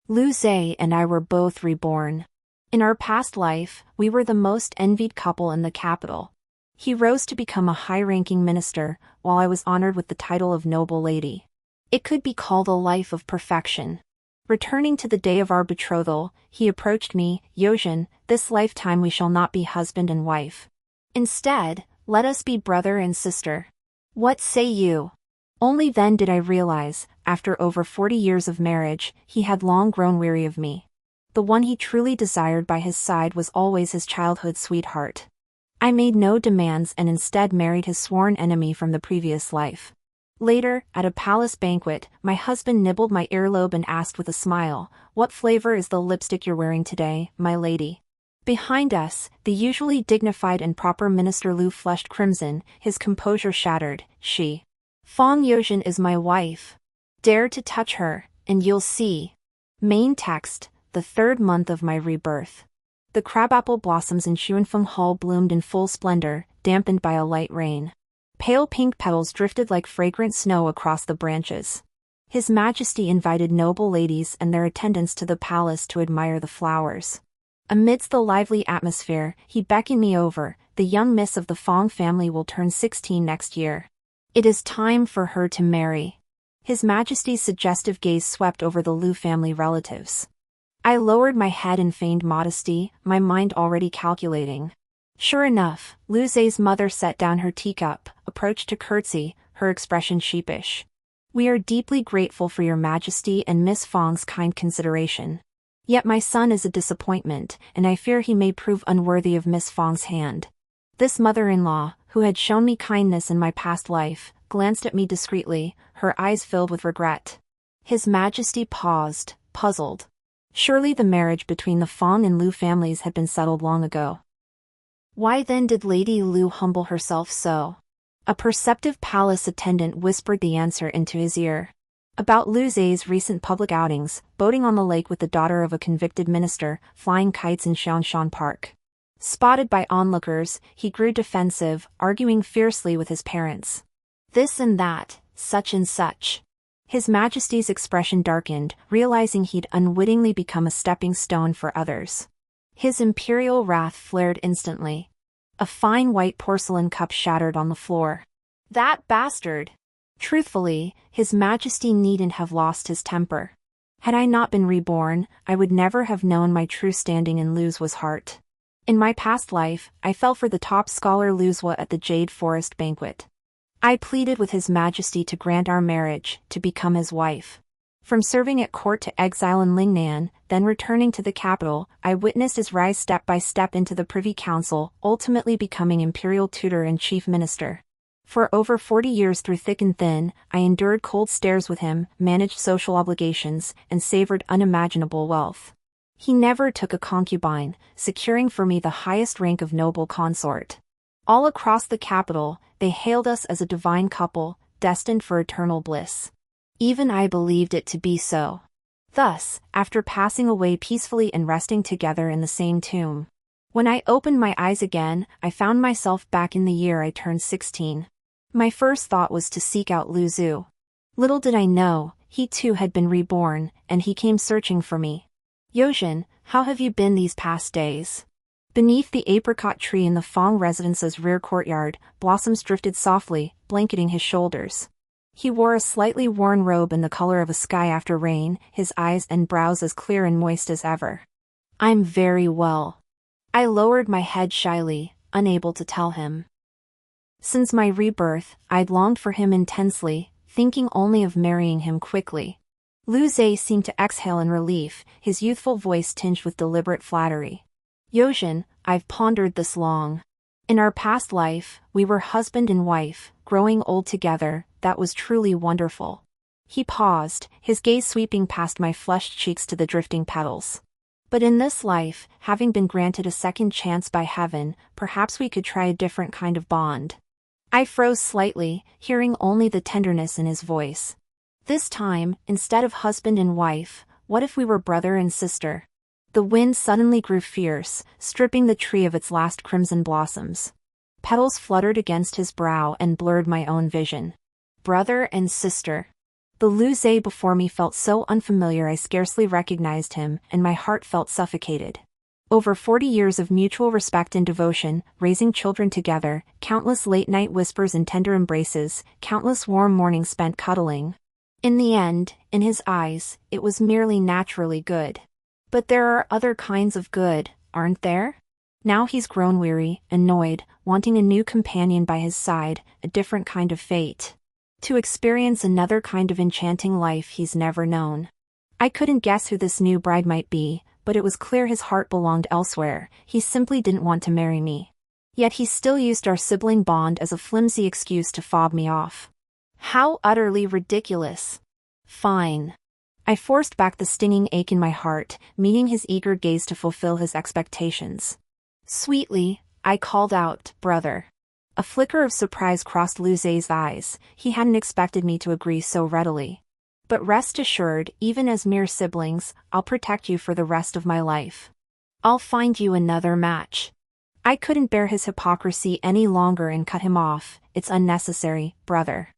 Youzhen and I were both reborn. In our past life, we were the most envied couple in the capital. He rose to become a high-ranking minister, while I was honored with the title of noble lady. It could be called a life of perfection. Returning to the day of our betrothal, he approached me, Youzhen, this lifetime we shall not be husband and wife. Instead, let us be brother and sister. What say you? Only then did I realize, after over 40 years of marriage, he had long grown weary of me. The one he truly desired by his side was always his childhood sweetheart. I made no demands and instead married his sworn enemy from the previous life. Later, at a palace banquet, my husband nibbled my earlobe and asked with a smile, "What flavor is the lipstick you're wearing today, my lady?" Behind us, the usually dignified and proper Minister Lu flushed crimson, his composure shattered. She. Fong Youzhen is my wife. Dare to touch her, and you'll see. Main text, the third month of my rebirth. The crabapple blossoms in Xuanfeng Hall bloomed in full splendor, dampened by a light rain. Pale pink petals drifted like fragrant snow across the branches. His Majesty invited noble ladies and their attendants to the palace to admire the flowers. Amidst the lively atmosphere, he beckoned me over. The young miss of the Fong family will turn 16 next year. It is time for her to marry. His Majesty's suggestive gaze swept over the Lu family relatives. I lowered my head in feigned modesty, my mind already calculating. Sure enough, Youzhen's mother set down her teacup, approached to curtsy, her expression sheepish. "We are deeply grateful for your Majesty and Miss Fong's kind consideration. Yet my son is a disappointment, and I fear he may prove unworthy of Miss Fong's hand." This mother-in-law, who had shown me kindness in my past life, glanced at me discreetly, her eyes filled with regret. His Majesty paused, puzzled. Surely the marriage between the Fong and Lu families had been settled long ago. Why then did Lady Lu humble herself so? A perceptive palace attendant whispered the answer into his ear. About Youzhen's recent public outings, boating on the lake with the daughter of a convicted minister, flying kites in Xiangshan Park. Spotted by onlookers, he grew defensive, arguing fiercely with his parents. This and that, such and such. His Majesty's expression darkened, realizing he'd unwittingly become a stepping stone for others. His imperial wrath flared instantly. A fine white porcelain cup shattered on the floor. That bastard! Truthfully, His Majesty needn't have lost his temper. Had I not been reborn, I would never have known my true standing in Lu's heart. In my past life, I fell for the top scholar Luzwa at the Jade Forest banquet. I pleaded with His Majesty to grant our marriage, to become his wife. From serving at court to exile in Lingnan, then returning to the capital, I witnessed his rise step by step into the Privy Council, ultimately becoming imperial tutor and chief minister. For over 40 years through thick and thin, I endured cold stares with him, managed social obligations, and savored unimaginable wealth. He never took a concubine, securing for me the highest rank of noble consort. All across the capital, they hailed us as a divine couple, destined for eternal bliss. Even I believed it to be so. Thus, after passing away peacefully and resting together in the same tomb, when I opened my eyes again, I found myself back in the year I turned 16. My first thought was to seek out Lu Zhu. Little did I know, he too had been reborn, and he came searching for me. "Youzhen, how have you been these past days?" Beneath the apricot tree in the Fong residence's rear courtyard, blossoms drifted softly, blanketing his shoulders. He wore a slightly worn robe in the color of a sky after rain, his eyes and brows as clear and moist as ever. "I'm very well." I lowered my head shyly, unable to tell him. Since my rebirth, I'd longed for him intensely, thinking only of marrying him quickly. Youzhen seemed to exhale in relief, his youthful voice tinged with deliberate flattery. "Youzhen, I've pondered this long. In our past life, we were husband and wife, growing old together. That was truly wonderful." He paused, his gaze sweeping past my flushed cheeks to the drifting petals. "But in this life, having been granted a second chance by heaven, perhaps we could try a different kind of bond." I froze slightly, hearing only the tenderness in his voice. This time, instead of husband and wife, what if we were brother and sister? The wind suddenly grew fierce, stripping the tree of its last crimson blossoms. Petals fluttered against his brow and blurred my own vision. Brother and sister. The Liu before me felt so unfamiliar I scarcely recognized him, and my heart felt suffocated. Over 40 years of mutual respect and devotion, raising children together, countless late-night whispers and tender embraces, countless warm mornings spent cuddling. In the end, in his eyes, it was merely naturally good. But there are other kinds of good, aren't there? Now he's grown weary, annoyed, wanting a new companion by his side, a different kind of fate. To experience another kind of enchanting life he's never known. I couldn't guess who this new bride might be, but it was clear his heart belonged elsewhere. He simply didn't want to marry me. Yet he still used our sibling bond as a flimsy excuse to fob me off. How utterly ridiculous. Fine. I forced back the stinging ache in my heart, meeting his eager gaze to fulfill his expectations. Sweetly, I called out, "Brother." A flicker of surprise crossed Liu's eyes. He hadn't expected me to agree so readily. But rest assured, even as mere siblings, I'll protect you for the rest of my life. I'll find you another match. I couldn't bear his hypocrisy any longer and cut him off. It's unnecessary, brother.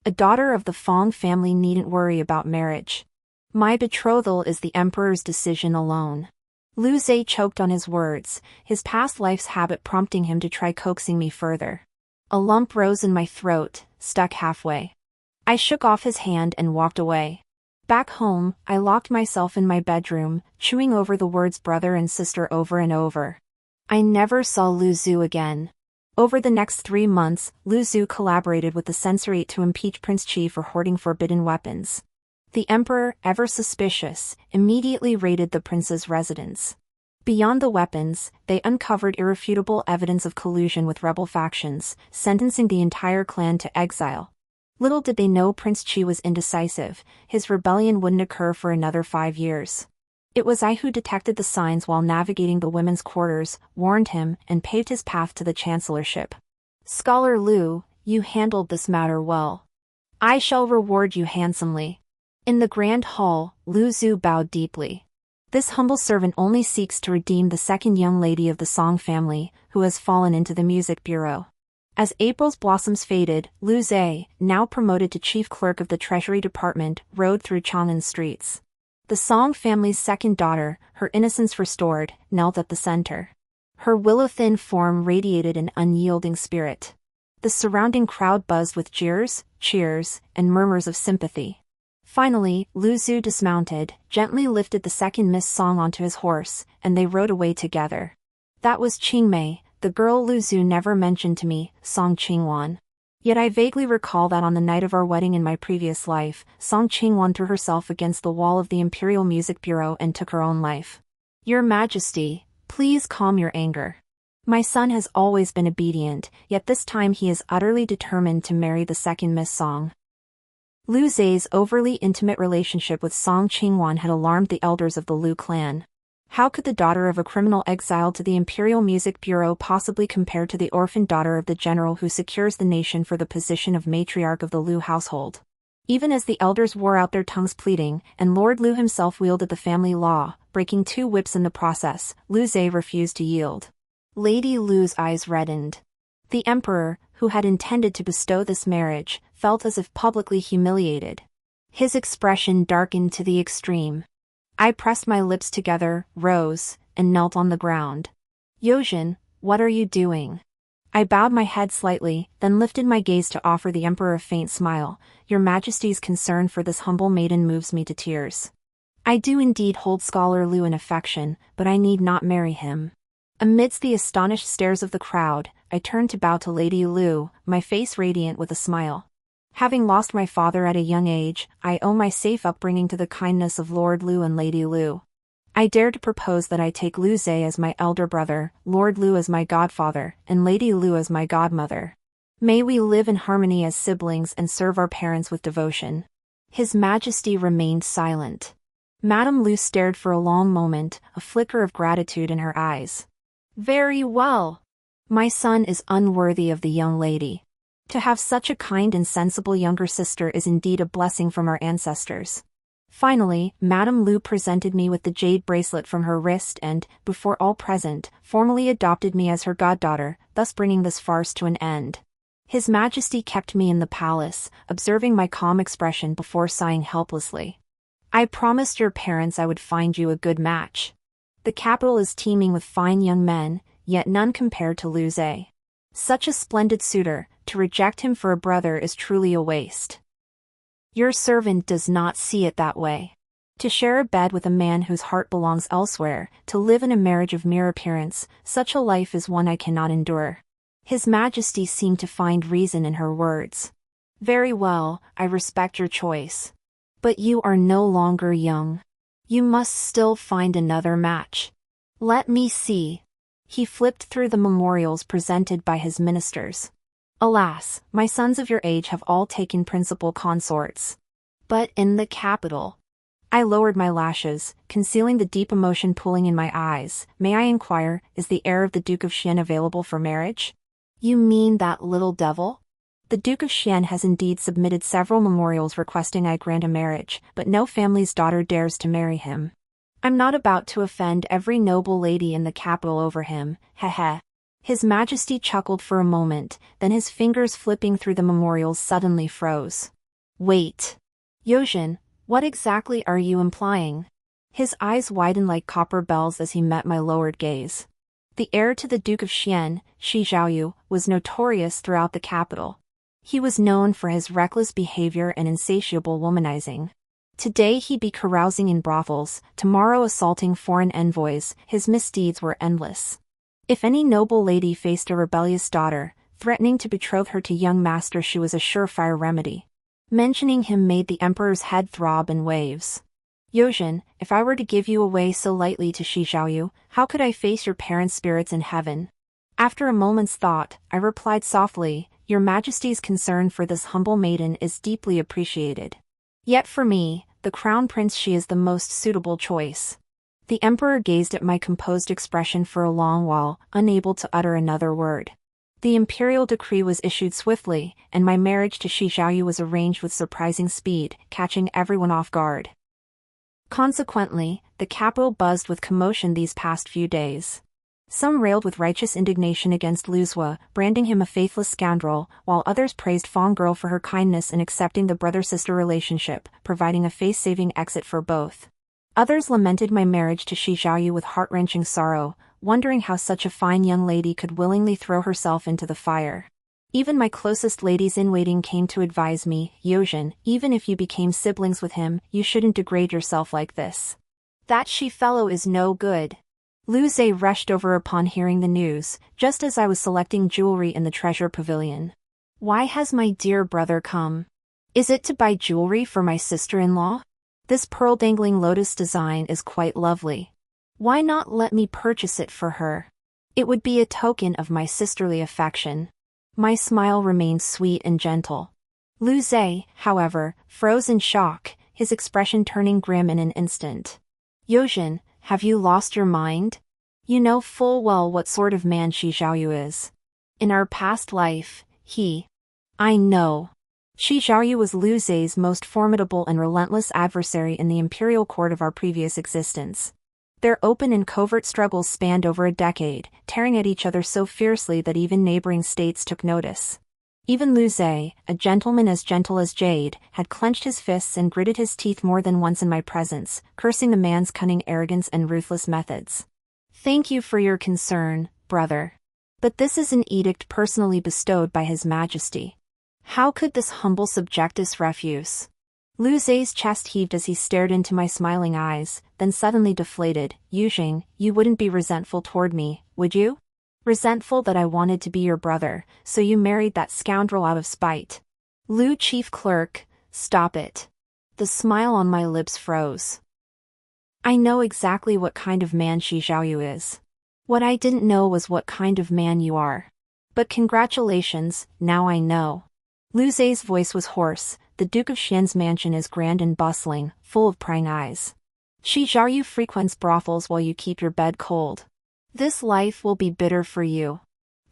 A daughter of the Fong family needn't worry about marriage. My betrothal is the emperor's decision alone. Liu choked on his words, his past life's habit prompting him to try coaxing me further. A lump rose in my throat, stuck halfway. I shook off his hand and walked away. Back home, I locked myself in my bedroom, chewing over the words brother and sister over and over. I never saw Liu again. Over the next 3 months, Liu collaborated with the censorate to impeach Prince Qi for hoarding forbidden weapons. The emperor, ever suspicious, immediately raided the prince's residence. Beyond the weapons, they uncovered irrefutable evidence of collusion with rebel factions, sentencing the entire clan to exile. Little did they know Prince Qi was indecisive. His rebellion wouldn't occur for another 5 years. It was I who detected the signs while navigating the women's quarters, warned him, and paved his path to the chancellorship. Scholar Liu, you handled this matter well. I shall reward you handsomely. In the grand hall, Liu bowed deeply. This humble servant only seeks to redeem the second young lady of the Song family, who has fallen into the music bureau. As April's blossoms faded, Liu, now promoted to chief clerk of the Treasury Department, rode through Chang'an streets. The Song family's second daughter, her innocence restored, knelt at the center. Her willow-thin form radiated an unyielding spirit. The surrounding crowd buzzed with jeers, cheers, and murmurs of sympathy. Finally, Liu dismounted, gently lifted the second Miss Song onto his horse, and they rode away together. That was Qingmei, the girl Liu never mentioned to me, Song Qingwan. Yet I vaguely recall that on the night of our wedding in my previous life, Song Qingwan threw herself against the wall of the Imperial Music Bureau and took her own life. Your Majesty, please calm your anger. My son has always been obedient, yet this time he is utterly determined to marry the second Miss Song. Liu's overly intimate relationship with Song Qingwan had alarmed the elders of the Liu clan. How could the daughter of a criminal exiled to the Imperial Music Bureau possibly compare to the orphaned daughter of the general who secures the nation for the position of matriarch of the Liu household? Even as the elders wore out their tongues pleading, and Lord Liu himself wielded the family law, breaking 2 whips in the process, Liu refused to yield. Lady Liu's eyes reddened. The emperor, who had intended to bestow this marriage, felt as if publicly humiliated. His expression darkened to the extreme. I pressed my lips together, rose, and knelt on the ground. Youzhen, what are you doing? I bowed my head slightly, then lifted my gaze to offer the emperor a faint smile. Your Majesty's concern for this humble maiden moves me to tears. I do indeed hold Scholar Liu in affection, but I need not marry him. Amidst the astonished stares of the crowd, I turned to bow to Lady Liu, my face radiant with a smile. Having lost my father at a young age, I owe my safe upbringing to the kindness of Lord Liu and Lady Liu. I dare to propose that I take Liu as my elder brother, Lord Liu as my godfather, and Lady Liu as my godmother. May we live in harmony as siblings and serve our parents with devotion. His Majesty remained silent. Madame Liu stared for a long moment, a flicker of gratitude in her eyes. Very well. My son is unworthy of the young lady. To have such a kind and sensible younger sister is indeed a blessing from our ancestors. Finally, Madame Liu presented me with the jade bracelet from her wrist and, before all present, formally adopted me as her goddaughter, thus bringing this farce to an end. His Majesty kept me in the palace, observing my calm expression before sighing helplessly. I promised your parents I would find you a good match. The capital is teeming with fine young men, yet none compared to Youzhen. Such a splendid suitor, to reject him for a brother is truly a waste. Your servant does not see it that way. To share a bed with a man whose heart belongs elsewhere, to live in a marriage of mere appearance, such a life is one I cannot endure. His Majesty seemed to find reason in her words. Very well, I respect your choice. But you are no longer young. You must still find another match. Let me see. He flipped through the memorials presented by his ministers. Alas, my sons of your age have all taken principal consorts. But in the capital. I lowered my lashes, concealing the deep emotion pooling in my eyes. May I inquire, is the heir of the Duke of Xian available for marriage? You mean that little devil? The Duke of Xian has indeed submitted several memorials requesting I grant a marriage, but no family's daughter dares to marry him. I'm not about to offend every noble lady in the capital over him, heh. His Majesty chuckled for a moment, then his fingers flipping through the memorials suddenly froze. Wait. Youzhen, what exactly are you implying? His eyes widened like copper bells as he met my lowered gaze. The heir to the Duke of Xian, Shi Zhaoyu, was notorious throughout the capital. He was known for his reckless behavior and insatiable womanizing. Today he'd be carousing in brothels, tomorrow assaulting foreign envoys. His misdeeds were endless. If any noble lady faced a rebellious daughter, threatening to betroth her to young master Shu was a surefire remedy. Mentioning him made the emperor's head throb in waves. Youzhen, if I were to give you away so lightly to Shi Zhaoyu, how could I face your parents' spirits in heaven? After a moment's thought, I replied softly, Your Majesty's concern for this humble maiden is deeply appreciated. Yet for me, the Crown Prince Shi is the most suitable choice. The emperor gazed at my composed expression for a long while, unable to utter another word. The imperial decree was issued swiftly, and my marriage to Shi Zhaoyu was arranged with surprising speed, catching everyone off guard. Consequently, the capital buzzed with commotion these past few days. Some railed with righteous indignation against Luzwa, branding him a faithless scoundrel, while others praised Fong Girl for her kindness in accepting the brother-sister relationship, providing a face-saving exit for both. Others lamented my marriage to Shi Zhaoyu with heart-wrenching sorrow, wondering how such a fine young lady could willingly throw herself into the fire. Even my closest ladies-in-waiting came to advise me, Youzhen, even if you became siblings with him, you shouldn't degrade yourself like this. That Shi fellow is no good. Youzhen rushed over upon hearing the news, just as I was selecting jewelry in the treasure pavilion. Why has my dear brother come? Is it to buy jewelry for my sister-in-law? This pearl-dangling lotus design is quite lovely. Why not let me purchase it for her? It would be a token of my sisterly affection. My smile remained sweet and gentle. Youzhen, however, froze in shock, his expression turning grim in an instant. Youzhen, have you lost your mind? You know full well what sort of man Shi Zhaoyu is. In our past life, I know. Shi Zhaoyu was Youzhen's most formidable and relentless adversary in the imperial court of our previous existence. Their open and covert struggles spanned over a decade, tearing at each other so fiercely that even neighboring states took notice. Even Youzhen, a gentleman as gentle as jade, had clenched his fists and gritted his teeth more than once in my presence, cursing the man's cunning arrogance and ruthless methods. Thank you for your concern, brother. But this is an edict personally bestowed by His Majesty. How could this humble subjectus refuse? Youzhen's chest heaved as he stared into my smiling eyes, then suddenly deflated. Youzhen, you wouldn't be resentful toward me, would you? Resentful that I wanted to be your brother, so you married that scoundrel out of spite. Lu Chief Clerk, stop it. The smile on my lips froze. I know exactly what kind of man Shi Zhaoyu is. What I didn't know was what kind of man you are. But congratulations, now I know. Youzhen's voice was hoarse. The Duke of Xian's mansion is grand and bustling, full of prying eyes. Shi Zhaoyu frequents brothels while you keep your bed cold. This life will be bitter for you.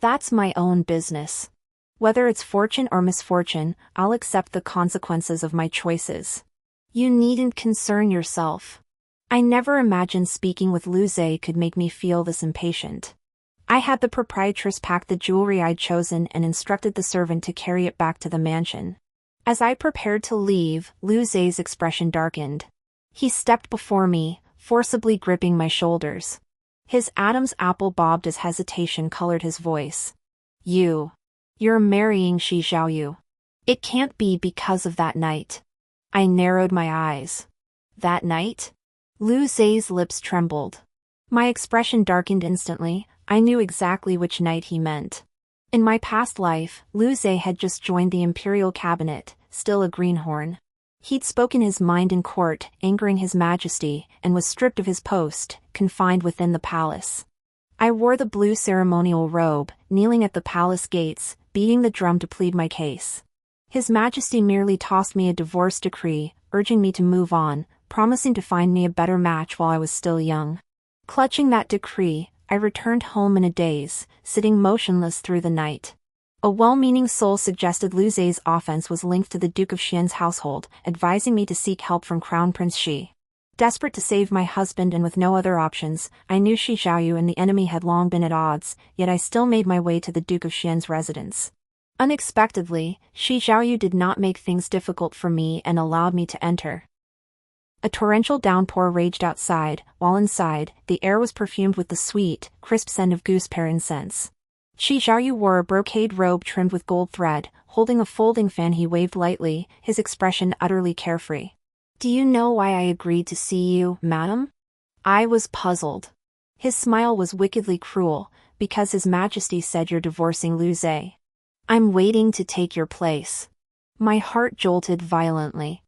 That's my own business. Whether it's fortune or misfortune, I'll accept the consequences of my choices. You needn't concern yourself. I never imagined speaking with Youzhen could make me feel this impatient. I had the proprietress pack the jewelry I'd chosen and instructed the servant to carry it back to the mansion. As I prepared to leave, Liu Zhe's expression darkened. He stepped before me, forcibly gripping my shoulders. His Adam's apple bobbed as hesitation colored his voice. You're marrying Shi Xiaoyu. It can't be because of that night. I narrowed my eyes. That night? Liu Zhe's lips trembled. My expression darkened instantly. I knew exactly which night he meant. In my past life, Liu Zhe had just joined the imperial cabinet, still a greenhorn. He'd spoken his mind in court, angering his majesty, and was stripped of his post, confined within the palace. I wore the blue ceremonial robe, kneeling at the palace gates, beating the drum to plead my case. His majesty merely tossed me a divorce decree, urging me to move on, promising to find me a better match while I was still young. Clutching that decree, I returned home in a daze, sitting motionless through the night. A well-meaning soul suggested Liu Zhe's offense was linked to the Duke of Xian's household, advising me to seek help from Crown Prince Shi. Desperate to save my husband and with no other options, I knew Shi Xiaoyu and the enemy had long been at odds, yet I still made my way to the Duke of Xian's residence. Unexpectedly, Shi Xiaoyu did not make things difficult for me and allowed me to enter. A torrential downpour raged outside, while inside, the air was perfumed with the sweet, crisp scent of gooseberry incense. Shi Xiaoyu wore a brocade robe trimmed with gold thread, holding a folding fan he waved lightly, his expression utterly carefree. "Do you know why I agreed to see you, madam?" I was puzzled. His smile was wickedly cruel, because His Majesty said you're divorcing Liu Zhe. "I'm waiting to take your place." My heart jolted violently.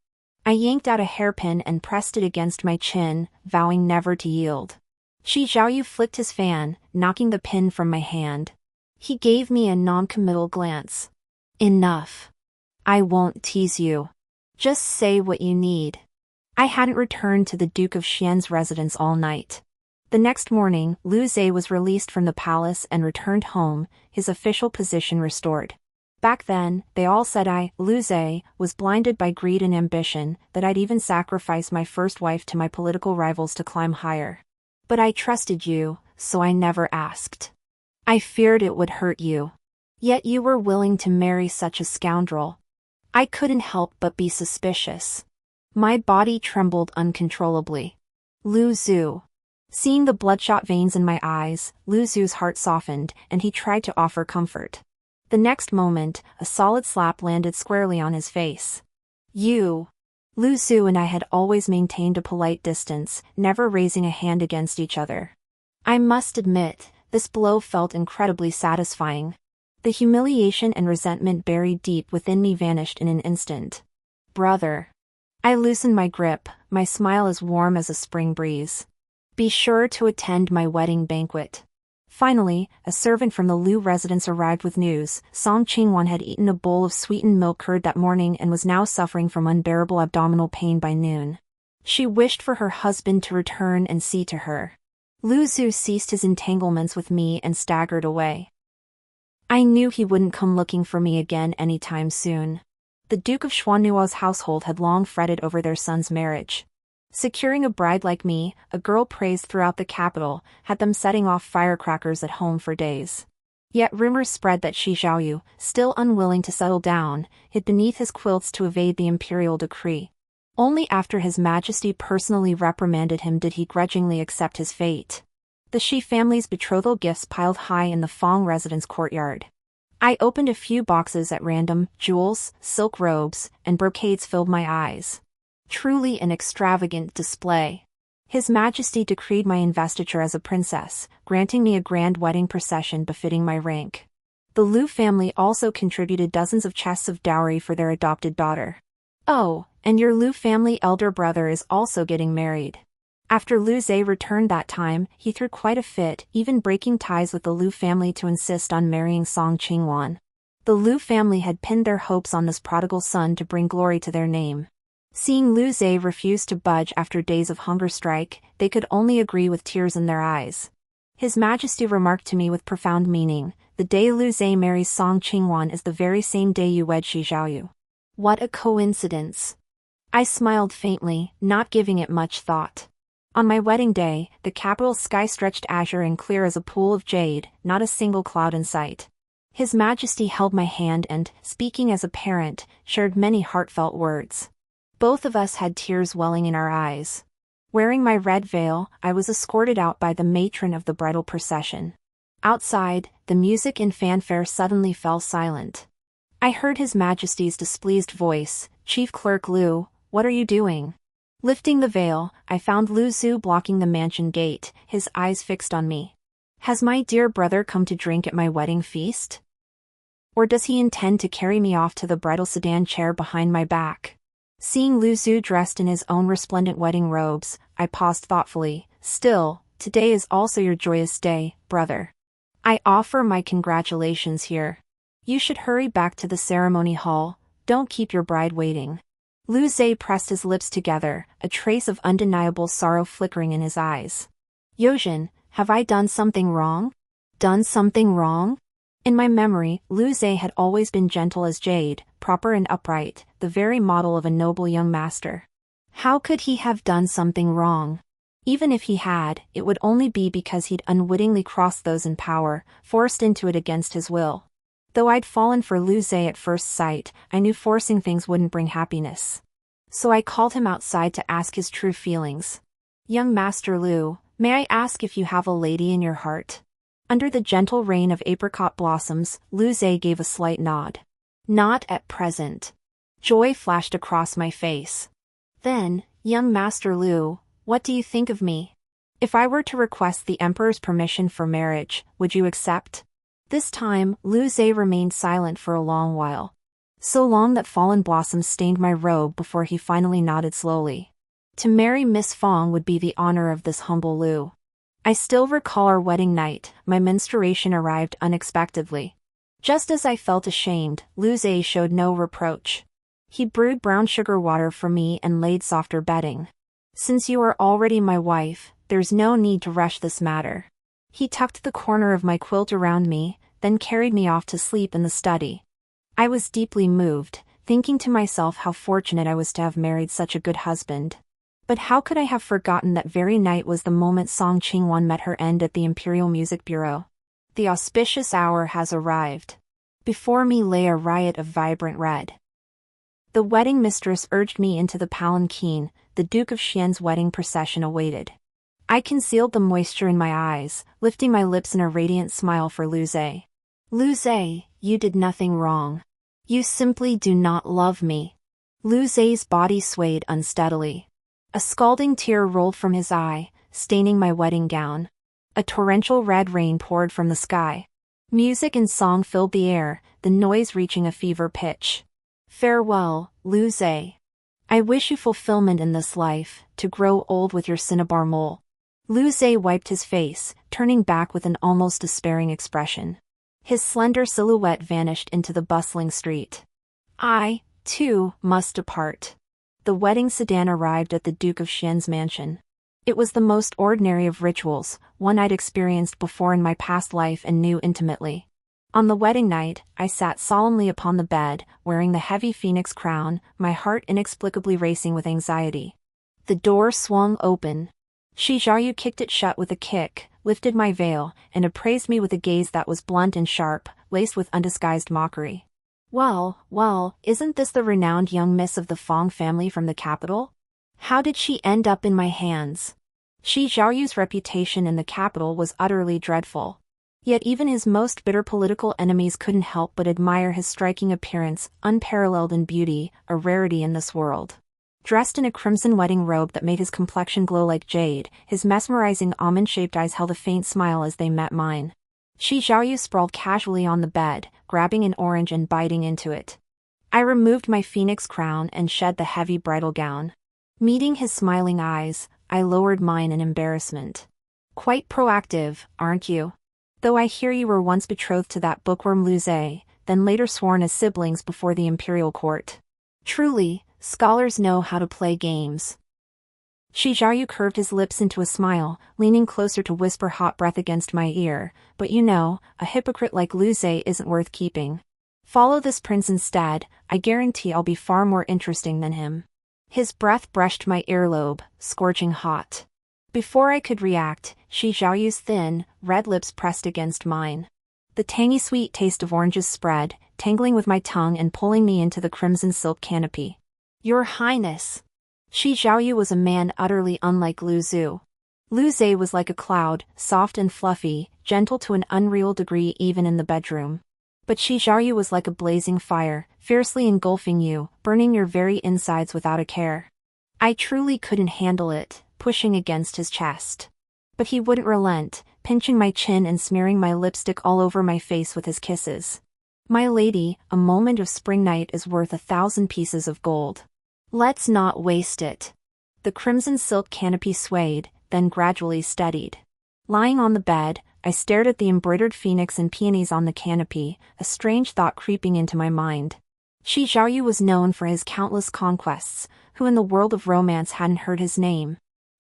I yanked out a hairpin and pressed it against my chin, vowing never to yield. Shi Xiaoyu flicked his fan, knocking the pin from my hand. He gave me a non-committal glance. "Enough. I won't tease you. Just say what you need." I hadn't returned to the Duke of Xian's residence all night. The next morning, Liu Zhe was released from the palace and returned home, his official position restored. Back then, they all said Liu Zhe, was blinded by greed and ambition, that I'd even sacrificed my first wife to my political rivals to climb higher. But I trusted you, so I never asked. I feared it would hurt you. Yet you were willing to marry such a scoundrel. I couldn't help but be suspicious. My body trembled uncontrollably. Liu Zhu. Seeing the bloodshot veins in my eyes, Liu Zhu's heart softened, and he tried to offer comfort. The next moment, a solid slap landed squarely on his face. Liu Zhu and I had always maintained a polite distance, never raising a hand against each other. I must admit, this blow felt incredibly satisfying. The humiliation and resentment buried deep within me vanished in an instant. "Brother." I loosened my grip, my smile as warm as a spring breeze. "Be sure to attend my wedding banquet." Finally, a servant from the Liu residence arrived with news. Song Qingwan had eaten a bowl of sweetened milk curd that morning and was now suffering from unbearable abdominal pain by noon. She wished for her husband to return and see to her. Liu Zhu ceased his entanglements with me and staggered away. I knew he wouldn't come looking for me again anytime soon. The Duke of Xuannuo's household had long fretted over their son's marriage. Securing a bride like me, a girl praised throughout the capital, had them setting off firecrackers at home for days. Yet rumors spread that Shi Xiaoyu, still unwilling to settle down, hid beneath his quilts to evade the imperial decree. Only after His Majesty personally reprimanded him did he grudgingly accept his fate. The Shi family's betrothal gifts piled high in the Fong residence courtyard. I opened a few boxes at random. Jewels, silk robes, and brocades filled my eyes. Truly an extravagant display. His Majesty decreed my investiture as a princess, granting me a grand wedding procession befitting my rank. The Liu family also contributed dozens of chests of dowry for their adopted daughter. "Oh, and your Liu family elder brother is also getting married." After Liu Zhe returned that time, he threw quite a fit, even breaking ties with the Liu family to insist on marrying Song Qingwan. The Liu family had pinned their hopes on this prodigal son to bring glory to their name. Seeing Liu Zhe refuse to budge after days of hunger strike, they could only agree with tears in their eyes. His Majesty remarked to me with profound meaning, "The day Liu Zhe marries Song Qingwan is the very same day you wed Shi Xiaoyu." What a coincidence. I smiled faintly, not giving it much thought. On my wedding day, the capital's sky stretched azure and clear as a pool of jade, not a single cloud in sight. His Majesty held my hand and, speaking as a parent, shared many heartfelt words. Both of us had tears welling in our eyes. Wearing my red veil, I was escorted out by the matron of the bridal procession. Outside, the music and fanfare suddenly fell silent. I heard His Majesty's displeased voice, "Chief Clerk Liu, what are you doing?" Lifting the veil, I found Lu Zhu blocking the mansion gate, his eyes fixed on me. Has my dear brother come to drink at my wedding feast? Or does he intend to carry me off to the bridal sedan chair behind my back? Seeing Lu Zhu dressed in his own resplendent wedding robes, I paused thoughtfully. Still, today is also your joyous day, brother. I offer my congratulations here. You should hurry back to the ceremony hall, don't keep your bride waiting. Lu Zhe pressed his lips together, a trace of undeniable sorrow flickering in his eyes. Youzhen, have I done something wrong? Done something wrong? In my memory, Lu Zhe had always been gentle as jade, proper and upright, the very model of a noble young master. How could he have done something wrong? Even if he had, it would only be because he'd unwittingly crossed those in power, forced into it against his will. Though I'd fallen for Lu Zhe at first sight, I knew forcing things wouldn't bring happiness. So I called him outside to ask his true feelings. Young Master Liu, may I ask if you have a lady in your heart? Under the gentle rain of apricot blossoms, Lu Zhe gave a slight nod. Not at present. Joy flashed across my face. Then, young Master Liu, what do you think of me? If I were to request the Emperor's permission for marriage, would you accept? This time, Lu Zhe remained silent for a long while. So long that fallen blossoms stained my robe before he finally nodded slowly. To marry Miss Fong would be the honor of this humble Liu. I still recall our wedding night. My menstruation arrived unexpectedly. Just as I felt ashamed, Lu Zhe showed no reproach. He brewed brown sugar water for me and laid softer bedding. Since you are already my wife, there's no need to rush this matter. He tucked the corner of my quilt around me, then carried me off to sleep in the study. I was deeply moved, thinking to myself how fortunate I was to have married such a good husband. But how could I have forgotten that very night was the moment Song Qingwan met her end at the Imperial Music Bureau? The auspicious hour has arrived. Before me lay a riot of vibrant red. The wedding mistress urged me into the palanquin. The Duke of Xian's wedding procession awaited. I concealed the moisture in my eyes, lifting my lips in a radiant smile for Lu Zhe. Lu Zhe, you did nothing wrong. You simply do not love me. Lu Zhe's body swayed unsteadily. A scalding tear rolled from his eye, staining my wedding gown. A torrential red rain poured from the sky. Music and song filled the air, the noise reaching a fever pitch. Farewell, Lu Zhe. I wish you fulfillment in this life, to grow old with your cinnabar mole. Lu Zhe wiped his face, turning back with an almost despairing expression. His slender silhouette vanished into the bustling street. I, too, must depart. The wedding sedan arrived at the Duke of Xian's mansion. It was the most ordinary of rituals, one I'd experienced before in my past life and knew intimately. On the wedding night, I sat solemnly upon the bed, wearing the heavy phoenix crown, my heart inexplicably racing with anxiety. The door swung open. Shi Zhaoyu kicked it shut with a kick, lifted my veil, and appraised me with a gaze that was blunt and sharp, laced with undisguised mockery. Well, isn't this the renowned young miss of the Fong family from the capital? How did she end up in my hands? Shi Zhaoyu's reputation in the capital was utterly dreadful. Yet even his most bitter political enemies couldn't help but admire his striking appearance, unparalleled in beauty, a rarity in this world. Dressed in a crimson wedding robe that made his complexion glow like jade, his mesmerizing almond-shaped eyes held a faint smile as they met mine. Shi Zhaoyu sprawled casually on the bed, grabbing an orange and biting into it. I removed my phoenix crown and shed the heavy bridal gown. Meeting his smiling eyes, I lowered mine in embarrassment. Quite proactive, aren't you? Though I hear you were once betrothed to that bookworm Lu Zhe, then later sworn as siblings before the imperial court. Truly, scholars know how to play games. Shi Zhaoyu curved his lips into a smile, leaning closer to whisper hot breath against my ear, but you know, a hypocrite like Lu Zhe isn't worth keeping. Follow this prince instead, I guarantee I'll be far more interesting than him. His breath brushed my earlobe, scorching hot. Before I could react, Shi Zhaoyu's thin, red lips pressed against mine. The tangy sweet taste of oranges spread, tangling with my tongue and pulling me into the crimson silk canopy. Your Highness! Shi Zhaoyu was a man utterly unlike Lu Zhu. Lu Zhe was like a cloud, soft and fluffy, gentle to an unreal degree even in the bedroom. But Shi Zhaoyu was like a blazing fire, fiercely engulfing you, burning your very insides without a care. I truly couldn't handle it, pushing against his chest. But he wouldn't relent, pinching my chin and smearing my lipstick all over my face with his kisses. My lady, a moment of spring night is worth 1,000 pieces of gold. Let's not waste it. The crimson silk canopy swayed, then gradually steadied. Lying on the bed, I stared at the embroidered phoenix and peonies on the canopy, a strange thought creeping into my mind. Shi Zhaoyu was known for his countless conquests, who in the world of romance hadn't heard his name.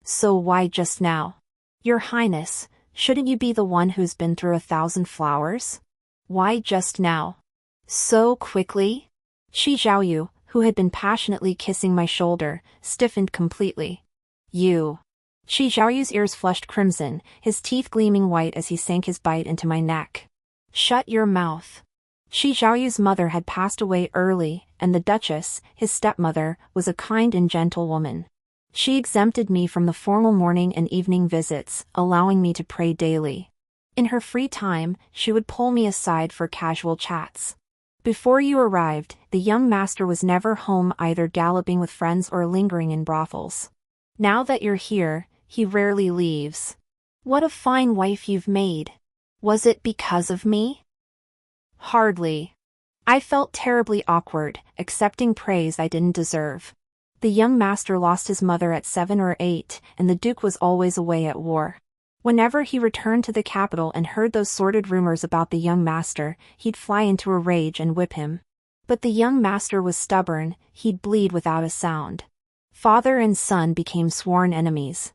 So why just now? Your Highness, shouldn't you be the one who's been through 1,000 flowers? Why just now? So quickly? Shi Zhaoyu, who had been passionately kissing my shoulder, stiffened completely. You. Shi Zhaoyu's ears flushed crimson, his teeth gleaming white as he sank his bite into my neck. Shut your mouth. Shi Zhaoyu's mother had passed away early, and the Duchess, his stepmother, was a kind and gentle woman. She exempted me from the formal morning and evening visits, allowing me to pray daily. In her free time, she would pull me aside for casual chats. Before you arrived, the young master was never home, either galloping with friends or lingering in brothels. Now that you're here, he rarely leaves. What a fine wife you've made. Was it because of me? Hardly. I felt terribly awkward, accepting praise I didn't deserve. The young master lost his mother at 7 or 8, and the Duke was always away at war. Whenever he returned to the capital and heard those sordid rumors about the young master, he'd fly into a rage and whip him. But the young master was stubborn, he'd bleed without a sound. Father and son became sworn enemies.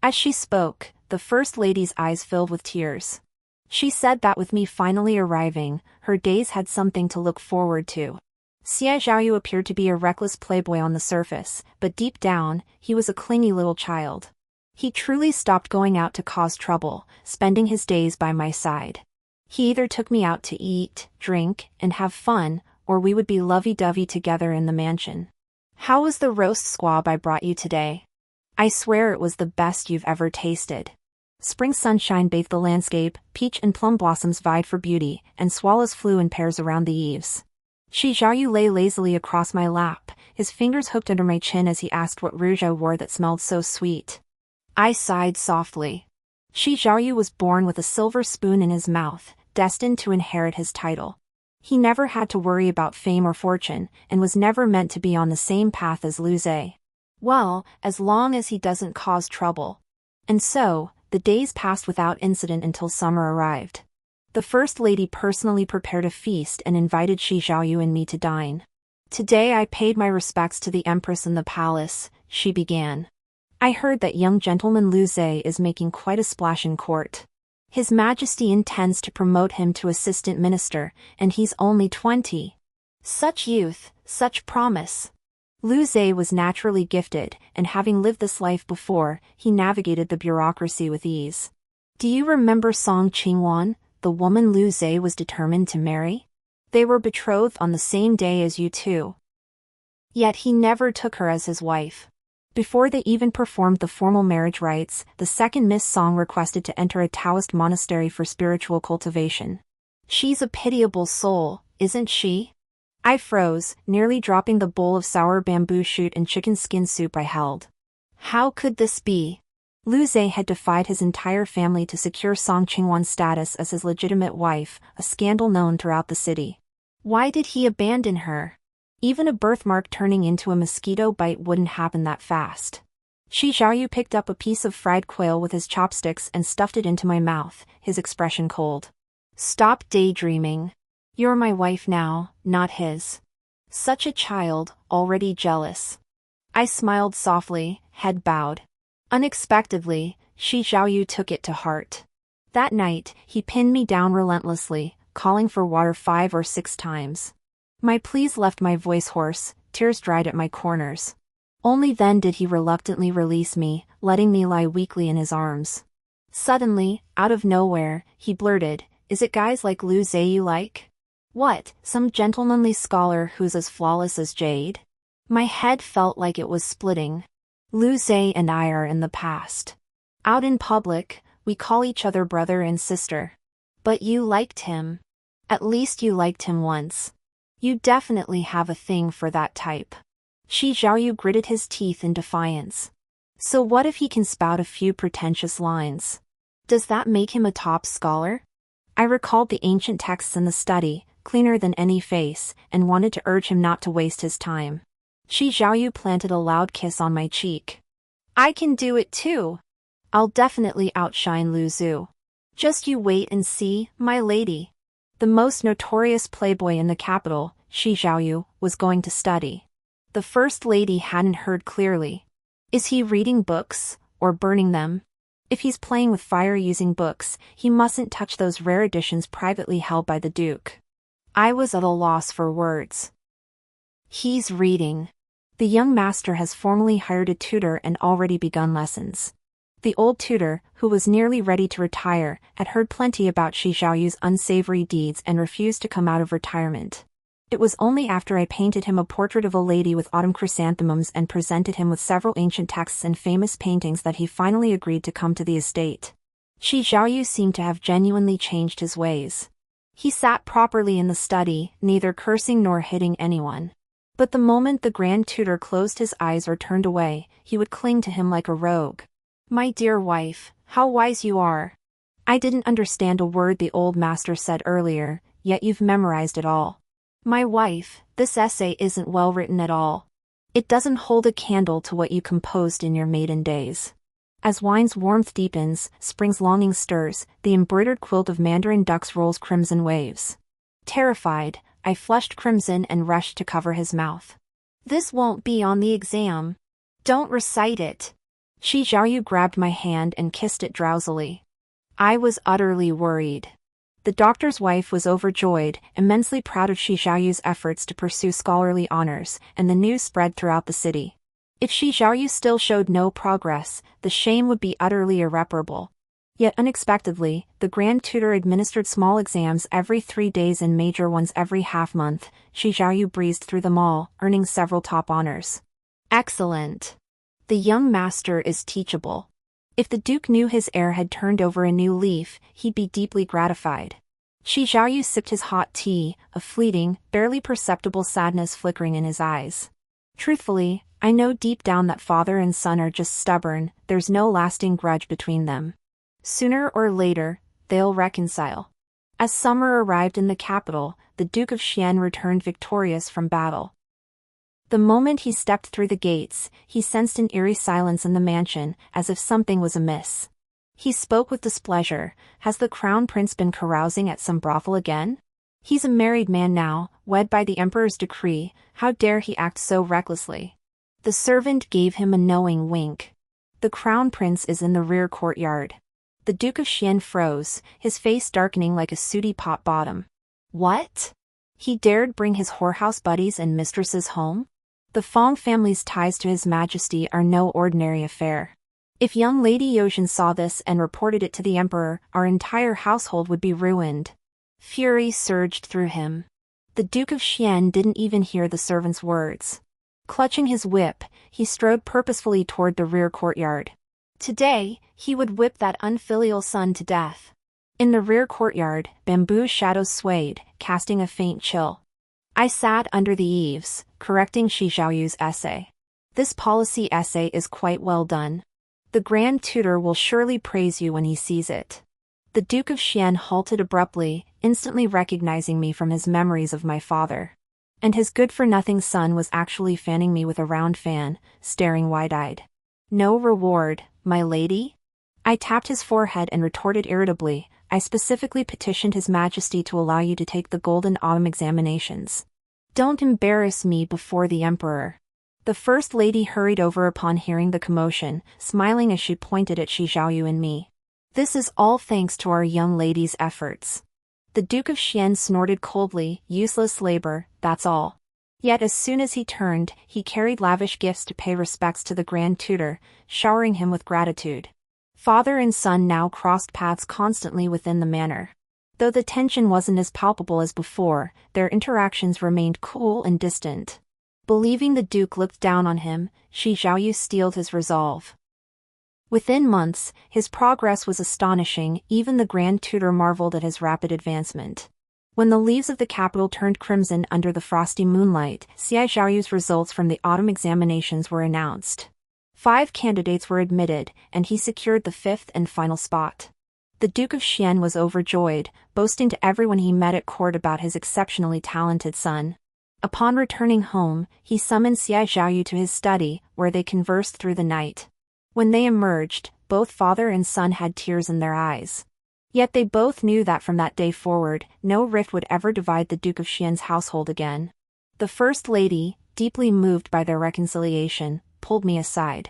As she spoke, the First Lady's eyes filled with tears. She said that with me finally arriving, her days had something to look forward to. Xie Zhaoyu appeared to be a reckless playboy on the surface, but deep down, he was a clingy little child. He truly stopped going out to cause trouble, spending his days by my side. He either took me out to eat, drink, and have fun, or we would be lovey-dovey together in the mansion. How was the roast squab I brought you today? I swear it was the best you've ever tasted. Spring sunshine bathed the landscape, peach and plum blossoms vied for beauty, and swallows flew in pairs around the eaves. Shi Zhaoyu lay lazily across my lap, his fingers hooked under my chin as he asked what rouge I wore that smelled so sweet. I sighed softly. Shi Zhaoyu was born with a silver spoon in his mouth, destined to inherit his title. He never had to worry about fame or fortune, and was never meant to be on the same path as Lu Zhe. Well, as long as he doesn't cause trouble. And so, the days passed without incident until summer arrived. The First Lady personally prepared a feast and invited Shi Zhaoyu and me to dine. Today I paid my respects to the Empress in the palace, she began. I heard that young gentleman Lu Zhe is making quite a splash in court. His Majesty intends to promote him to assistant minister, and he's only 20. Such youth, such promise. Lu Zhe was naturally gifted, and having lived this life before, he navigated the bureaucracy with ease. Do you remember Song Qingwan, the woman Lu Zhe was determined to marry? They were betrothed on the same day as you two. Yet he never took her as his wife. Before they even performed the formal marriage rites, the second Miss Song requested to enter a Taoist monastery for spiritual cultivation. She's a pitiable soul, isn't she? I froze, nearly dropping the bowl of sour bamboo shoot and chicken skin soup I held. How could this be? Lu Zhe had defied his entire family to secure Song Qingwan's status as his legitimate wife, a scandal known throughout the city. Why did he abandon her? Even a birthmark turning into a mosquito bite wouldn't happen that fast. Shi Zhaoyu picked up a piece of fried quail with his chopsticks and stuffed it into my mouth, his expression cold. Stop daydreaming. You're my wife now, not his. Such a child, already jealous. I smiled softly, head bowed. Unexpectedly, Shi Zhaoyu took it to heart. That night, he pinned me down relentlessly, calling for water 5 or 6 times. My pleas left my voice hoarse, tears dried at my corners. Only then did he reluctantly release me, letting me lie weakly in his arms. Suddenly, out of nowhere, he blurted, "Is it guys like Lu Zhe you like?" "What, some gentlemanly scholar who's as flawless as jade?" My head felt like it was splitting. Lu Zhe and I are in the past. Out in public, we call each other brother and sister. But you liked him. At least you liked him once. You definitely have a thing for that type. Shi Xiaoyu gritted his teeth in defiance. So what if he can spout a few pretentious lines? Does that make him a top scholar? I recalled the ancient texts in the study, cleaner than any face, and wanted to urge him not to waste his time. Shi Xiaoyu planted a loud kiss on my cheek. I can do it too. I'll definitely outshine Lu Zhu. Just you wait and see, my lady. The most notorious playboy in the capital, Shi Xiaoyu, was going to study. The first lady hadn't heard clearly. Is he reading books, or burning them? If he's playing with fire using books, he mustn't touch those rare editions privately held by the Duke. I was at a loss for words. He's reading. The young master has formally hired a tutor and already begun lessons. The old tutor, who was nearly ready to retire, had heard plenty about Shi Xiaoyu's unsavory deeds and refused to come out of retirement. It was only after I painted him a portrait of a lady with autumn chrysanthemums and presented him with several ancient texts and famous paintings that he finally agreed to come to the estate. Shi Xiaoyu seemed to have genuinely changed his ways. He sat properly in the study, neither cursing nor hitting anyone. But the moment the grand tutor closed his eyes or turned away, he would cling to him like a rogue. My dear wife, how wise you are. I didn't understand a word the old master said earlier, yet you've memorized it all. My wife, this essay isn't well written at all. It doesn't hold a candle to what you composed in your maiden days. As wine's warmth deepens, spring's longing stirs, the embroidered quilt of mandarin ducks rolls crimson waves. Terrified, I flushed crimson and rushed to cover his mouth. This won't be on the exam. Don't recite it. Shi Xiaoyu grabbed my hand and kissed it drowsily. I was utterly worried. The doctor's wife was overjoyed, immensely proud of Shi Xiaoyu's efforts to pursue scholarly honors, and the news spread throughout the city. If Shi Xiaoyu still showed no progress, the shame would be utterly irreparable. Yet unexpectedly, the grand tutor administered small exams every 3 days and major ones every half-month. Shi Xiaoyu breezed through them all, earning several top honors. Excellent. The young master is teachable. If the Duke knew his heir had turned over a new leaf, he'd be deeply gratified. Shi Xiaoyu sipped his hot tea, a fleeting, barely perceptible sadness flickering in his eyes. Truthfully, I know deep down that father and son are just stubborn, there's no lasting grudge between them. Sooner or later, they'll reconcile. As summer arrived in the capital, the Duke of Xian returned victorious from battle. The moment he stepped through the gates, he sensed an eerie silence in the mansion, as if something was amiss. He spoke with displeasure. Has the crown prince been carousing at some brothel again? He's a married man now, wed by the emperor's decree, how dare he act so recklessly? The servant gave him a knowing wink. The crown prince is in the rear courtyard. The Duke of Xian froze, his face darkening like a sooty pot bottom. What? He dared bring his whorehouse buddies and mistresses home? The Fong family's ties to His Majesty are no ordinary affair. If young Lady Youzhen saw this and reported it to the emperor, our entire household would be ruined. Fury surged through him. The Duke of Xian didn't even hear the servant's words. Clutching his whip, he strode purposefully toward the rear courtyard. Today, he would whip that unfilial son to death. In the rear courtyard, bamboo shadows swayed, casting a faint chill. I sat under the eaves, correcting Shi Xiaoyu's essay. This policy essay is quite well done. The grand tutor will surely praise you when he sees it. The Duke of Xian halted abruptly, instantly recognizing me from his memories of my father. And his good-for-nothing son was actually fanning me with a round fan, staring wide-eyed. No reward, my lady? I tapped his forehead and retorted irritably, I specifically petitioned His Majesty to allow you to take the golden autumn examinations. Don't embarrass me before the emperor. The first lady hurried over upon hearing the commotion, smiling as she pointed at Shi Xiaoyu and me. This is all thanks to our young lady's efforts. The Duke of Xian snorted coldly, useless labor, that's all. Yet as soon as he turned, he carried lavish gifts to pay respects to the Grand Tutor, showering him with gratitude. Father and son now crossed paths constantly within the manor. Though the tension wasn't as palpable as before, their interactions remained cool and distant. Believing the Duke looked down on him, Shi Xiaoyu steeled his resolve. Within months, his progress was astonishing. Even the Grand Tutor marveled at his rapid advancement. When the leaves of the capital turned crimson under the frosty moonlight, Xia Xiaoyu's results from the autumn examinations were announced. 5 candidates were admitted, and he secured the 5th and final spot. The Duke of Xian was overjoyed, boasting to everyone he met at court about his exceptionally talented son. Upon returning home, he summoned Xia Xiaoyu to his study, where they conversed through the night. When they emerged, both father and son had tears in their eyes. Yet they both knew that from that day forward, no rift would ever divide the Duke of Xian's household again. The First Lady, deeply moved by their reconciliation, pulled me aside.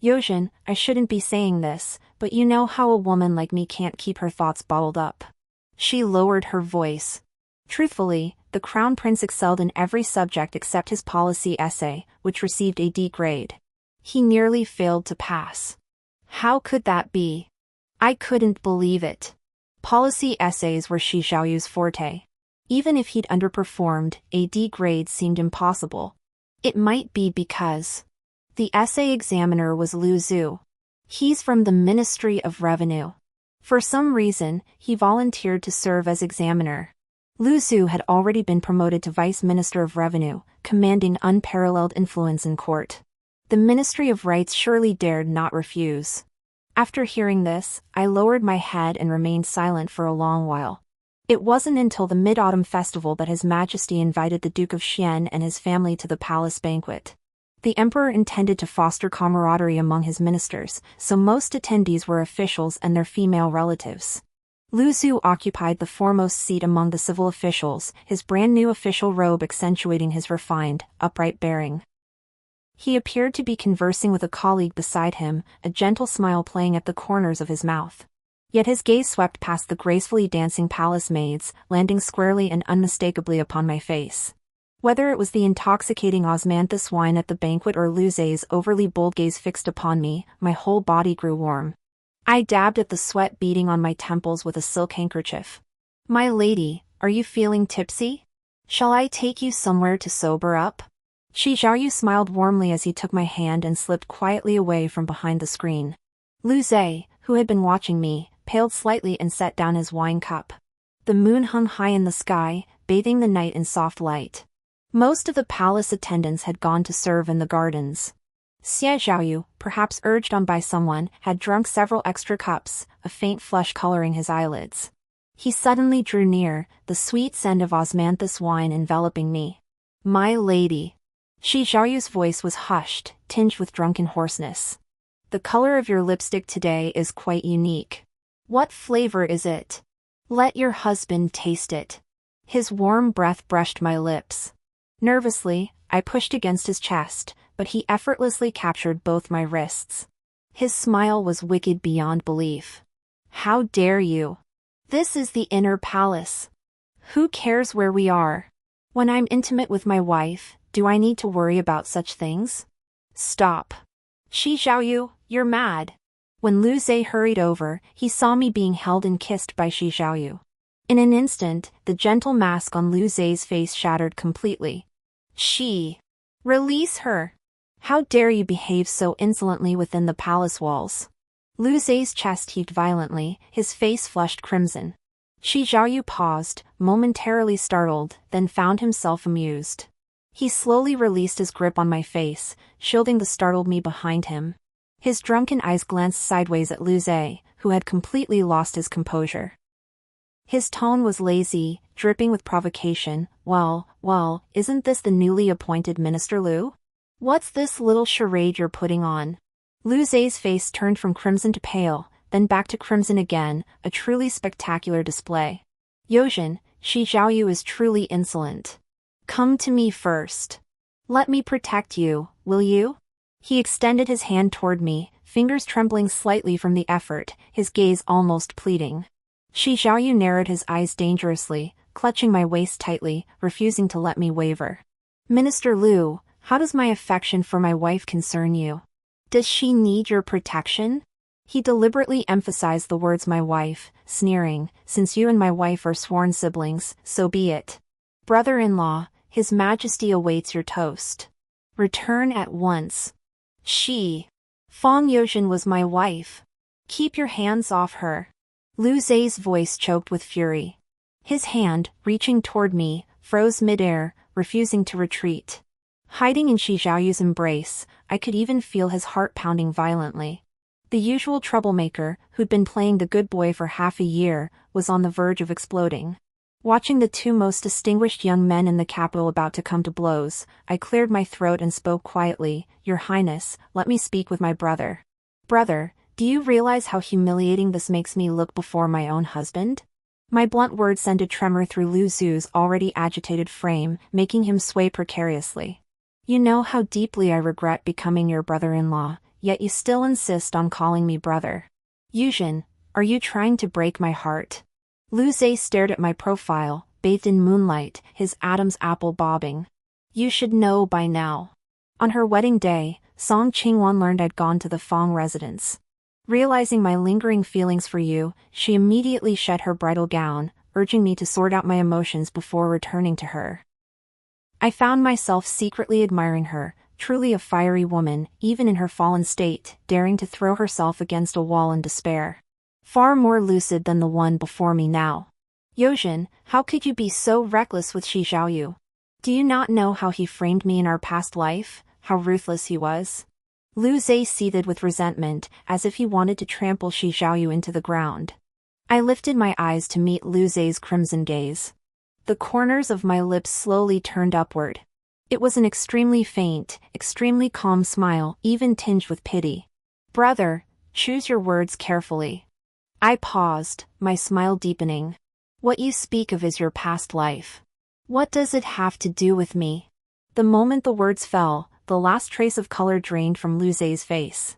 "Youzhen, I shouldn't be saying this, but you know how a woman like me can't keep her thoughts bottled up." She lowered her voice. Truthfully, the Crown Prince excelled in every subject except his policy essay, which received a D grade. He nearly failed to pass. How could that be? I couldn't believe it. Policy essays were Shi Xiaoyu's forte. Even if he'd underperformed, a D grade seemed impossible. It might be because the essay examiner was Lu Zhu. He's from the Ministry of Revenue. For some reason, he volunteered to serve as examiner. Lu Zhu had already been promoted to Vice Minister of Revenue, commanding unparalleled influence in court. The Ministry of Rights surely dared not refuse. After hearing this, I lowered my head and remained silent for a long while. It wasn't until the Mid-Autumn Festival that His Majesty invited the Duke of Xian and his family to the palace banquet. The emperor intended to foster camaraderie among his ministers, so most attendees were officials and their female relatives. Lu Zhu occupied the foremost seat among the civil officials, his brand-new official robe accentuating his refined, upright bearing. He appeared to be conversing with a colleague beside him, a gentle smile playing at the corners of his mouth. Yet his gaze swept past the gracefully dancing palace maids, landing squarely and unmistakably upon my face. Whether it was the intoxicating osmanthus wine at the banquet or Lu Zhu's overly bold gaze fixed upon me, my whole body grew warm. I dabbed at the sweat beading on my temples with a silk handkerchief. "My lady, are you feeling tipsy? Shall I take you somewhere to sober up?" Shi Xiaoyu smiled warmly as he took my hand and slipped quietly away from behind the screen. Lu Zhu, who had been watching me, paled slightly and set down his wine cup. The moon hung high in the sky, bathing the night in soft light. Most of the palace attendants had gone to serve in the gardens. Xia Xiaoyu, perhaps urged on by someone, had drunk several extra cups, a faint flush coloring his eyelids. He suddenly drew near, the sweet scent of osmanthus wine enveloping me. "My lady." Shi Xiaoyu's voice was hushed, tinged with drunken hoarseness. "The color of your lipstick today is quite unique. What flavor is it? Let your husband taste it." His warm breath brushed my lips. Nervously, I pushed against his chest, but he effortlessly captured both my wrists. His smile was wicked beyond belief. "How dare you? This is the inner palace. Who cares where we are? When I'm intimate with my wife, do I need to worry about such things? Stop. Shi Xiaoyu, you're mad." When Lu Zhu hurried over, he saw me being held and kissed by Shi Xiaoyu. In an instant, the gentle mask on Lu Zhu's face shattered completely. "She! Release her! How dare you behave so insolently within the palace walls?" Lu Zhu's chest heaved violently, his face flushed crimson. Shi Xiaoyu paused, momentarily startled, then found himself amused. He slowly released his grip on my face, shielding the startled me behind him. His drunken eyes glanced sideways at Lu Zhu, who had completely lost his composure. His tone was lazy, dripping with provocation. Well, isn't this the newly appointed Minister Lu? What's this little charade you're putting on?" Lu Zhu's face turned from crimson to pale, then back to crimson again, a truly spectacular display. "Youzhen, Shi Xiaoyu is truly insolent. Come to me first. Let me protect you, will you?" He extended his hand toward me, fingers trembling slightly from the effort, his gaze almost pleading. Shi Xiaoyu narrowed his eyes dangerously, clutching my waist tightly, refusing to let me waver. Minister Liu, how does my affection for my wife concern you? Does she need your protection? He deliberately emphasized the words my wife, sneering, since you and my wife are sworn siblings, so be it. Brother-in-law, His Majesty awaits your toast. Return at once. Fang Youzhen was my wife. Keep your hands off her. Lu Zai's voice choked with fury. His hand, reaching toward me, froze midair, refusing to retreat. Hiding in Shi Zhaoyu's embrace, I could even feel his heart pounding violently. The usual troublemaker, who'd been playing the good boy for half a year, was on the verge of exploding. Watching the two most distinguished young men in the capital about to come to blows, I cleared my throat and spoke quietly, Your Highness, let me speak with my brother. Brother, do you realize how humiliating this makes me look before my own husband? My blunt words sent a tremor through Lu Zhu's already agitated frame, making him sway precariously. You know how deeply I regret becoming your brother-in-law, yet you still insist on calling me brother. Youzhen, are you trying to break my heart? Lu Zai stared at my profile, bathed in moonlight, his Adam's apple bobbing. You should know by now. On her wedding day, Song Qingwan learned I'd gone to the Fang residence. Realizing my lingering feelings for you, she immediately shed her bridal gown, urging me to sort out my emotions before returning to her. I found myself secretly admiring her, truly a fiery woman, even in her fallen state, daring to throw herself against a wall in despair. Far more lucid than the one before me now. Youzhen, how could you be so reckless with Shi Zhaoyu? Do you not know how he framed me in our past life, how ruthless he was? Lu Zai seethed with resentment, as if he wanted to trample Shi Zhaoyu into the ground. I lifted my eyes to meet Lu Zai's crimson gaze. The corners of my lips slowly turned upward. It was an extremely faint, extremely calm smile, even tinged with pity. Brother, choose your words carefully. I paused, my smile deepening. What you speak of is your past life. What does it have to do with me? The moment the words fell, the last trace of color drained from Lu Zai's face.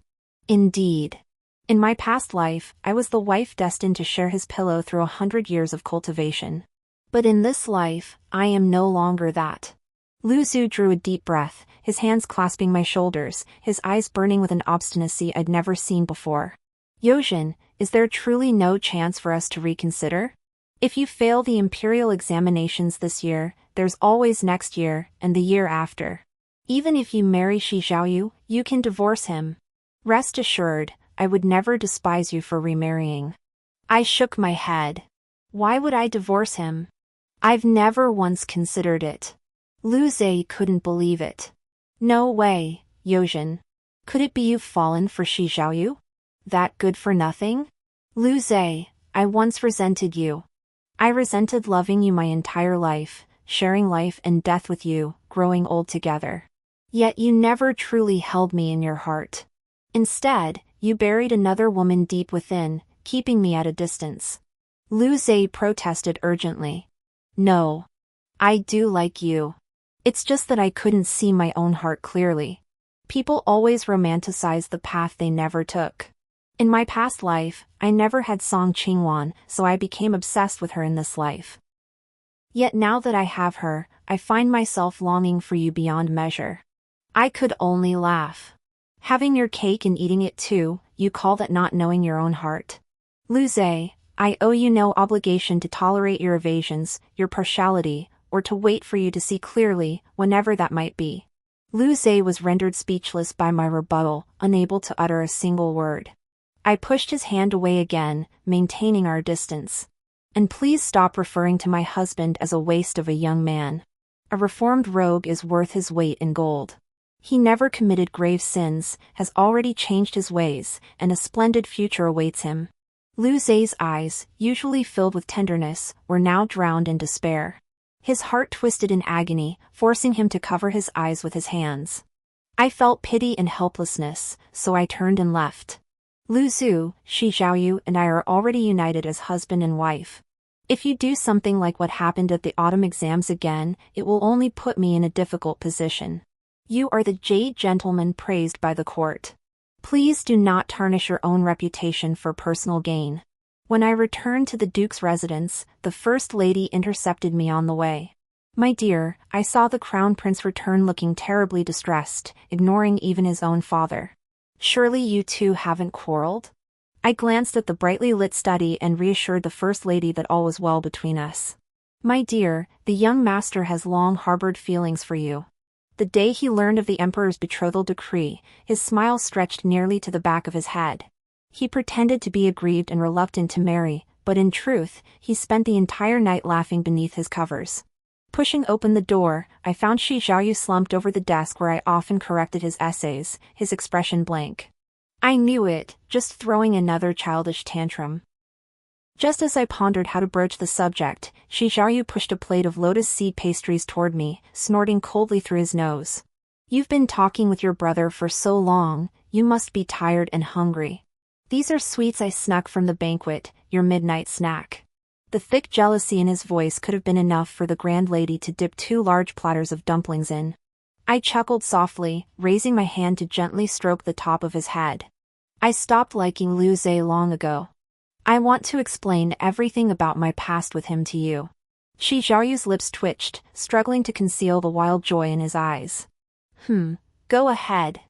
Indeed. In my past life, I was the wife destined to share his pillow through 100 years of cultivation. But in this life, I am no longer that. Lu Zhu drew a deep breath, his hands clasping my shoulders, his eyes burning with an obstinacy I'd never seen before. Youzhen, is there truly no chance for us to reconsider? If you fail the imperial examinations this year, there's always next year, and the year after. Even if you marry Shi Zhaoyu, you can divorce him. Rest assured, I would never despise you for remarrying. I shook my head. Why would I divorce him? I've never once considered it. Lu Zai couldn't believe it. No way, Youzhen. Could it be you've fallen for Shi Zhaoyu? That good for nothing? Lu Zai, I once resented you. I resented loving you my entire life, sharing life and death with you, growing old together. Yet you never truly held me in your heart. Instead, you buried another woman deep within, keeping me at a distance. Lu Zai protested urgently. No. I do like you. It's just that I couldn't see my own heart clearly. People always romanticize the path they never took. In my past life, I never had Song Qingwan, so I became obsessed with her in this life. Yet now that I have her, I find myself longing for you beyond measure. I could only laugh. Having your cake and eating it too, you call that not knowing your own heart? Lu Zai, I owe you no obligation to tolerate your evasions, your partiality, or to wait for you to see clearly, whenever that might be. Lu Zai was rendered speechless by my rebuttal, unable to utter a single word. I pushed his hand away again, maintaining our distance. And please stop referring to my husband as a waste of a young man. A reformed rogue is worth his weight in gold. He never committed grave sins, has already changed his ways, and a splendid future awaits him. Lu Zai's eyes, usually filled with tenderness, were now drowned in despair. His heart twisted in agony, forcing him to cover his eyes with his hands. I felt pity and helplessness, so I turned and left. Lu Zhu, Shi Zhaoyu and I are already united as husband and wife. If you do something like what happened at the autumn exams again, it will only put me in a difficult position. You are the jade gentleman praised by the court. Please do not tarnish your own reputation for personal gain. When I returned to the Duke's residence, the First Lady intercepted me on the way. My dear, I saw the crown prince return looking terribly distressed, ignoring even his own father. Surely you two haven't quarreled? I glanced at the brightly lit study and reassured the first lady that all was well between us. My dear, the young master has long harbored feelings for you. The day he learned of the emperor's betrothal decree, his smile stretched nearly to the back of his head. He pretended to be aggrieved and reluctant to marry, but in truth, he spent the entire night laughing beneath his covers. Pushing open the door, I found Shi Xiaoyu slumped over the desk where I often corrected his essays, his expression blank. I knew it, just throwing another childish tantrum. Just as I pondered how to broach the subject, Shi Xiaoyu pushed a plate of lotus seed pastries toward me, snorting coldly through his nose. You've been talking with your brother for so long, you must be tired and hungry. These are sweets I snuck from the banquet, your midnight snack. The thick jealousy in his voice could have been enough for the grand lady to dip 2 large platters of dumplings in. I chuckled softly, raising my hand to gently stroke the top of his head. I stopped liking Liu Ze long ago. I want to explain everything about my past with him to you. Shi Xiaoyu's lips twitched, struggling to conceal the wild joy in his eyes. Go ahead.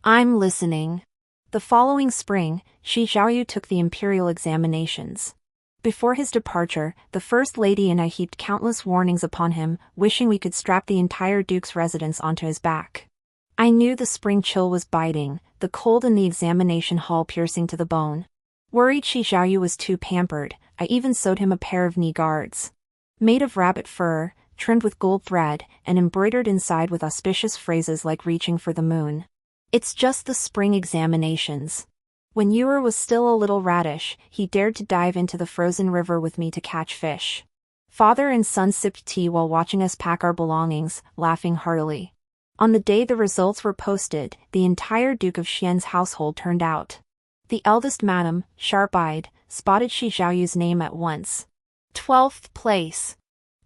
I'm listening. The following spring, Shi Xiaoyu took the imperial examinations. Before his departure, the First Lady and I heaped countless warnings upon him, wishing we could strap the entire Duke's residence onto his back. I knew the spring chill was biting, the cold in the examination hall piercing to the bone. Worried Shi Xiaoyu was too pampered, I even sewed him a pair of knee guards. Made of rabbit fur, trimmed with gold thread, and embroidered inside with auspicious phrases like reaching for the moon. It's just the spring examinations. When Ure was still a little radish, he dared to dive into the frozen river with me to catch fish. Father and son sipped tea while watching us pack our belongings, laughing heartily. On the day the results were posted, the entire Duke of Xian's household turned out. The eldest madam, sharp-eyed, spotted Shi Xiaoyu's name at once. 12th place.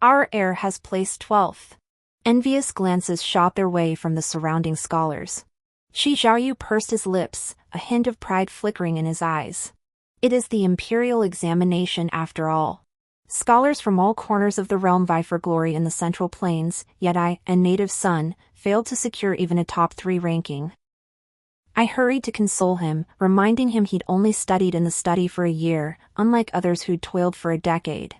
Our heir has placed 12th. Envious glances shot their way from the surrounding scholars. Shi Xiaoyu pursed his lips, a hint of pride flickering in his eyes. It is the imperial examination after all. Scholars from all corners of the realm vie for glory in the Central Plains, yet I, a native son, failed to secure even a top 3 ranking. I hurried to console him, reminding him he'd only studied in the study for a year, unlike others who'd toiled for a decade.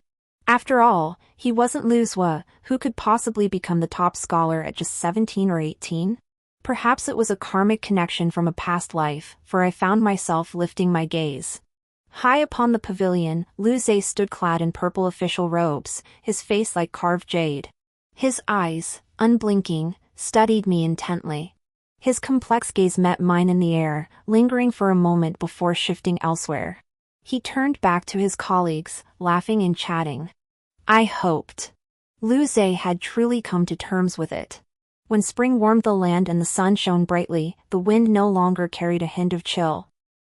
After all, he wasn't Liu Zhe, who could possibly become the top scholar at just 17 or 18? Perhaps it was a karmic connection from a past life, for I found myself lifting my gaze. High upon the pavilion, Liu Ze stood clad in purple official robes, his face like carved jade. His eyes, unblinking, studied me intently. His complex gaze met mine in the air, lingering for a moment before shifting elsewhere. He turned back to his colleagues, laughing and chatting. I hoped. Liu Ze had truly come to terms with it. When spring warmed the land and the sun shone brightly, the wind no longer carried a hint of chill.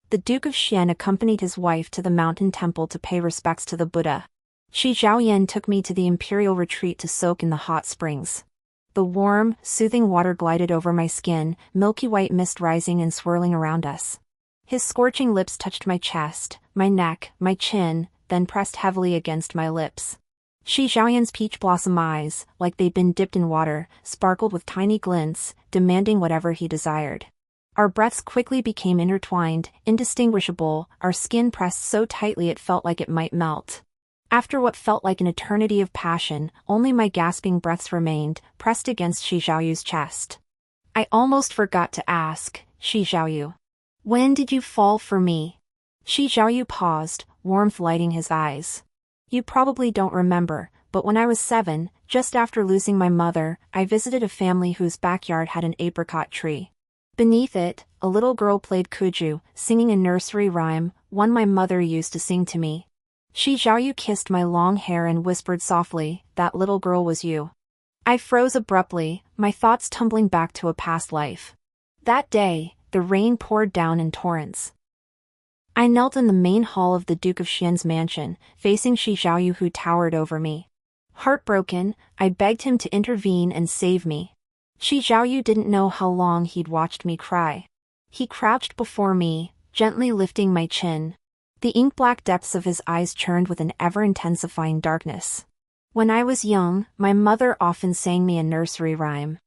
The Duke of Xian accompanied his wife to the mountain temple to pay respects to the Buddha. Shi Zhaoyan took me to the imperial retreat to soak in the hot springs. The warm, soothing water glided over my skin, milky white mist rising and swirling around us. His scorching lips touched my chest, my neck, my chin, then pressed heavily against my lips. Shi Zhaoyan's peach blossom eyes, like they'd been dipped in water, sparkled with tiny glints, demanding whatever he desired. Our breaths quickly became intertwined, indistinguishable, our skin pressed so tightly it felt like it might melt. After what felt like an eternity of passion, only my gasping breaths remained, pressed against Shi Xiaoyu's chest. I almost forgot to ask, Shi Xiaoyu. When did you fall for me? Shi Xiaoyu paused, warmth lighting his eyes. You probably don't remember, but when I was 7, just after losing my mother, I visited a family whose backyard had an apricot tree. Beneath it, a little girl played kuju, singing a nursery rhyme, one my mother used to sing to me. Shi Xiaoyu kissed my long hair and whispered softly, "That little girl was you." I froze abruptly, my thoughts tumbling back to a past life. That day, the rain poured down in torrents. I knelt in the main hall of the Duke of Xian's mansion, facing Shi Xiaoyu who towered over me. Heartbroken, I begged him to intervene and save me. Shi Xiaoyu didn't know how long he'd watched me cry. He crouched before me, gently lifting my chin. The ink-black depths of his eyes churned with an ever-intensifying darkness. When I was young, my mother often sang me a nursery rhyme.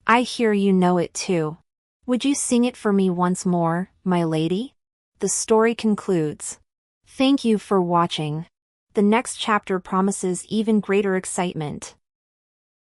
I hear you know it too. Would you sing it for me once more, my lady? The story concludes. Thank you for watching. The next chapter promises even greater excitement.